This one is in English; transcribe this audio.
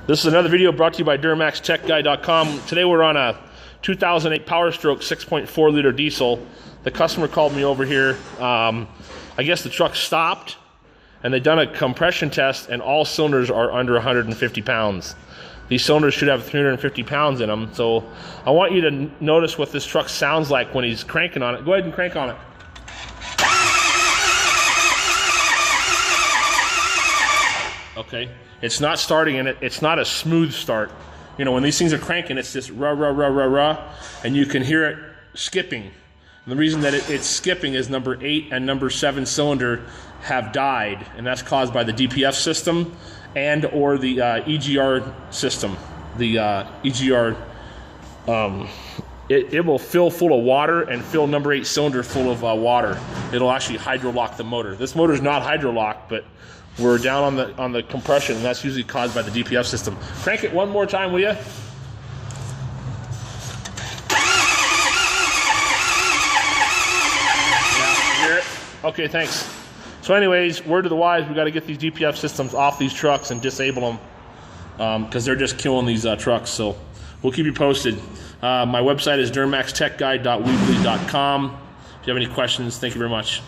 This is another video brought to you by DuramaxTechGuy.com. Today we're on a 2008 Power Stroke 6.4 liter diesel. The customer called me over here. I guess the truck stopped and they've done a compression test and all cylinders are under 150 pounds. These cylinders should have 350 pounds in them. So I want you to notice what this truck sounds like when he's cranking on it. Go ahead and crank on it. Okay, it's not starting in it. It's not a smooth start. You know, when these things are cranking, it's just rah, rah, rah, rah, rah, and you can hear it skipping. And the reason that it's skipping is number 8 and number 7 cylinder have died, and that's caused by the dpf system and or the EGR system. The EGR, it will fill full of water and fill number 8 cylinder full of water. It'll actually hydrolock the motor. This motor is not hydrolocked, but we're down on the compression, and that's usually caused by the dpf system. Crank it one more time, will you? Yeah, hear it? Okay, thanks. So anyways, word to the wise, we got to get these dpf systems off these trucks and disable them because they're just killing these trucks. So we'll keep you posted. My website is DuramaxTechGuy.weebly.com. If you have any questions, thank you very much.